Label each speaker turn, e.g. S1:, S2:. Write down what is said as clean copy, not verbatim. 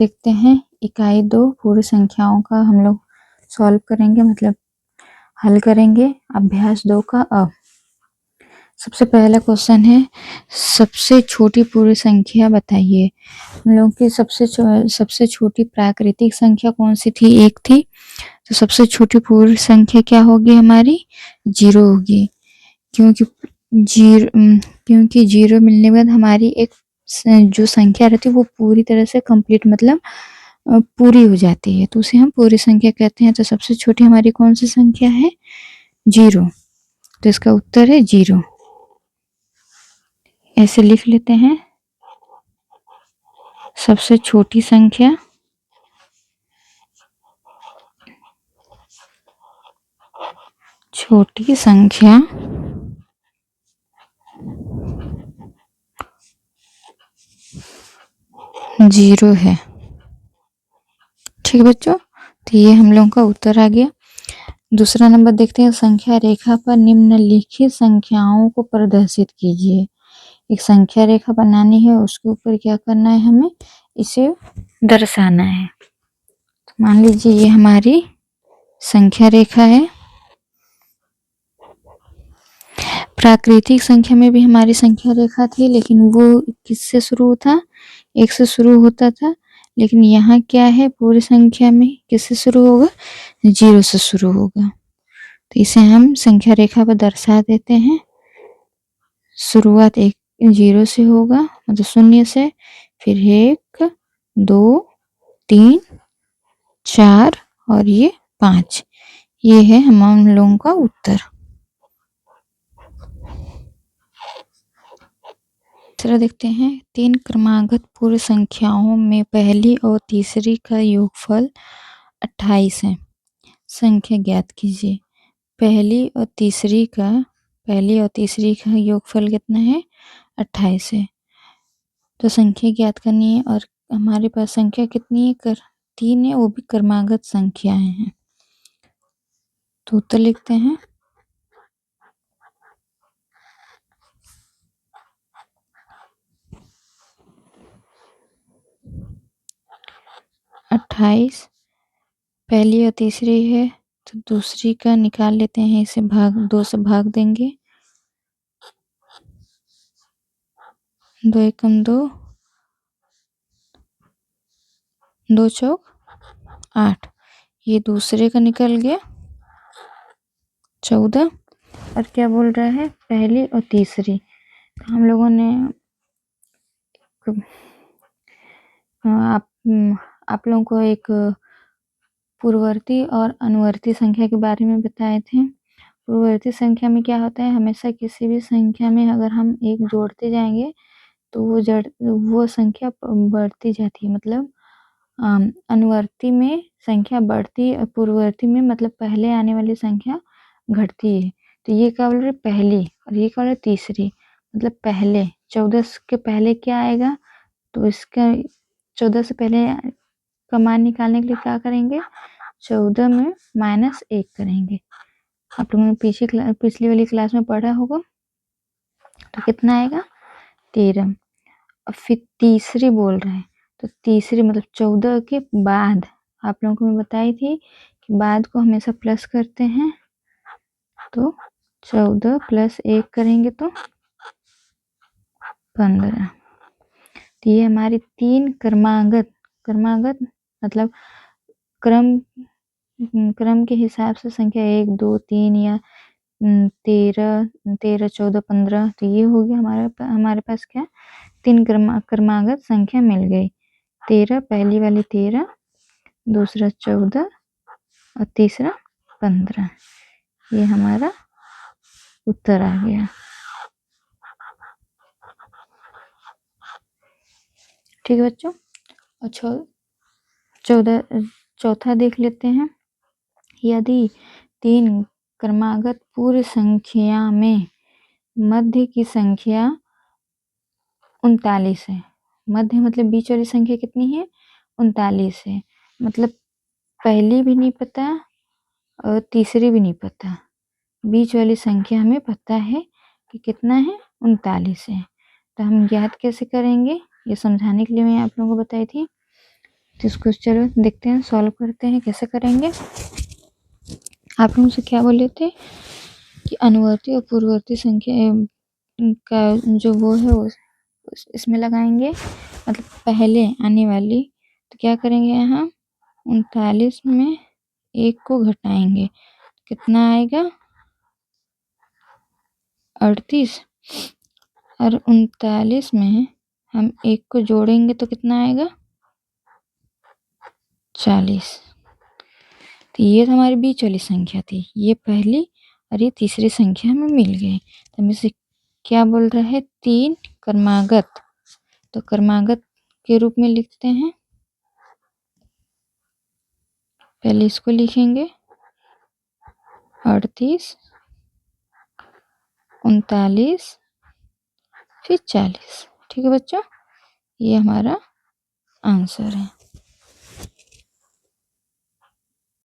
S1: देखते हैं इकाई 2 पूरी संख्याओं का हम लोग सॉल्व करेंगे, मतलब हल करेंगे। अभ्यास 2 का अ। सबसे पहला क्वेश्चन है, सबसे छोटी पूरी संख्या बताइए। हम लोग की सबसे छोटी प्राकृतिक संख्या कौन सी थी? 1 थी। तो सबसे छोटी पूरी संख्या क्या होगी हमारी? 0 होगी, क्योंकि जीरो मिलने के बाद हमारी एक जो संख्या रहती है वो पूरी तरह से कंप्लीट, मतलब पूरी हो जाती है, तो उसे हम पूरी संख्या कहते हैं। तो सबसे छोटी हमारी कौन सी संख्या है? 0। तो इसका उत्तर है 0। ऐसे लिख लेते हैं, सबसे छोटी संख्या छोटी संख्या 0 है। ठीक है बच्चों, तो ये हम लोगों का उत्तर आ गया। दूसरा नंबर देखते हैं, संख्या रेखा पर निम्नलिखित संख्याओं को प्रदर्शित कीजिए। एक संख्या रेखा बनानी है, उसके ऊपर क्या करना है, हमें इसे दर्शाना है। तो मान लीजिए ये हमारी संख्या रेखा है। प्राकृतिक संख्या में भी हमारी संख्या रेखा थी, लेकिन वो किससे शुरू होता? 1 से शुरू होता था। लेकिन यहाँ क्या है, पूरी संख्या में किससे शुरू होगा? 0 से शुरू होगा। तो इसे हम संख्या रेखा पर दर्शा देते हैं। शुरुआत 0 से होगा, मतलब 0 से, फिर 1 2 3 4 और ये 5। ये है हम लोगों का उत्तर। तीसरा देखते हैं, 3 क्रमागत पूर्ण संख्याओं में पहली और तीसरी का योगफल 28 है। संख्या ज्ञात कीजिए। पहली और तीसरी का योगफल कितना है? 28 है। तो संख्या ज्ञात करनी है, और हमारे पास संख्या कितनी है? 3 है, वो भी क्रमागत संख्याएं हैं। तो उत्तर लिखते हैं, अट्ठाईस पहली और तीसरी है, तो दूसरी का निकाल लेते हैं, इसे 2 से भाग देंगे। 2 एकम 2, 2 चौक 8। ये दूसरे का निकल गया 14। और क्या बोल रहा है? पहली और तीसरी। तो हम लोगों ने आप लोगों को एक पूर्ववर्ती और अनुवर्ती संख्या के बारे में बताए थे। पूर्ववर्ती संख्या में क्या होता है, हमेशा किसी भी संख्या में अगर हम एक जोड़ते जाएंगे तो वो संख्या बढ़ती जाती है, मतलब अनुवर्ती में संख्या बढ़ती है, पूर्ववर्ती में मतलब पहले आने वाली संख्या घटती है। तो ये क्या बोल रहे? पहली, और ये क्या बोल रहे? तीसरी। मतलब पहले 14 के पहले क्या आएगा, तो इसका 14 से पहले का मान निकालने के लिए क्या करेंगे? 14 में -1 करेंगे। आप लोगों ने पिछली वाली क्लास में पढ़ा होगा। तो कितना आएगा? 13। और फिर तीसरी बोल रहे हैं, तो तीसरी मतलब 14 के बाद, आप लोगों को मैं बताई थी कि बाद को हमेशा प्लस करते हैं। तो 14 + 1 करेंगे तो 15। तो ये हमारी 3 क्रमागत मतलब क्रम के हिसाब से संख्या 1 2 3 या 13 14 15। तो ये हो गया हमारे पास क्या? 3 क्रमागत संख्या मिल गई। 13 पहली वाली 13, दूसरा 14 और तीसरा 15। ये हमारा उत्तर आ गया। ठीक है बच्चों, और चौथा देख लेते हैं। यदि 3 क्रमागत पूर्ण संख्या में मध्य की संख्या 39 है। मध्य मतलब बीच वाली संख्या कितनी है? 39 है। मतलब पहली भी नहीं पता और तीसरी भी नहीं पता, बीच वाली संख्या हमें पता है कि कितना है? 39 है। तो हम ज्ञात कैसे करेंगे, ये समझाने के लिए मैं आप लोगों को बताई थी। तो इसको चलो देखते हैं, सॉल्व करते हैं, कैसे करेंगे। आप मुझसे क्या बोले थे कि अनुवर्ती और पूर्ववर्ती संख्या का जो वो है वो इसमें लगाएंगे, मतलब पहले आने वाली। तो क्या करेंगे, यहाँ 39 में 1 को घटाएंगे, कितना आएगा 38, और 39 में हम 1 को जोड़ेंगे तो कितना आएगा 40। तो ये तो हमारी बीच वाली संख्या थी, ये पहली और ये तीसरी संख्या हमें मिल गई। तो हम इसे क्या बोल रहे हैं, 3 क्रमागत। तो क्रमागत के रूप में लिखते हैं, पहले इसको लिखेंगे 38, 39, फिर 40। ठीक है बच्चों, ये हमारा आंसर है।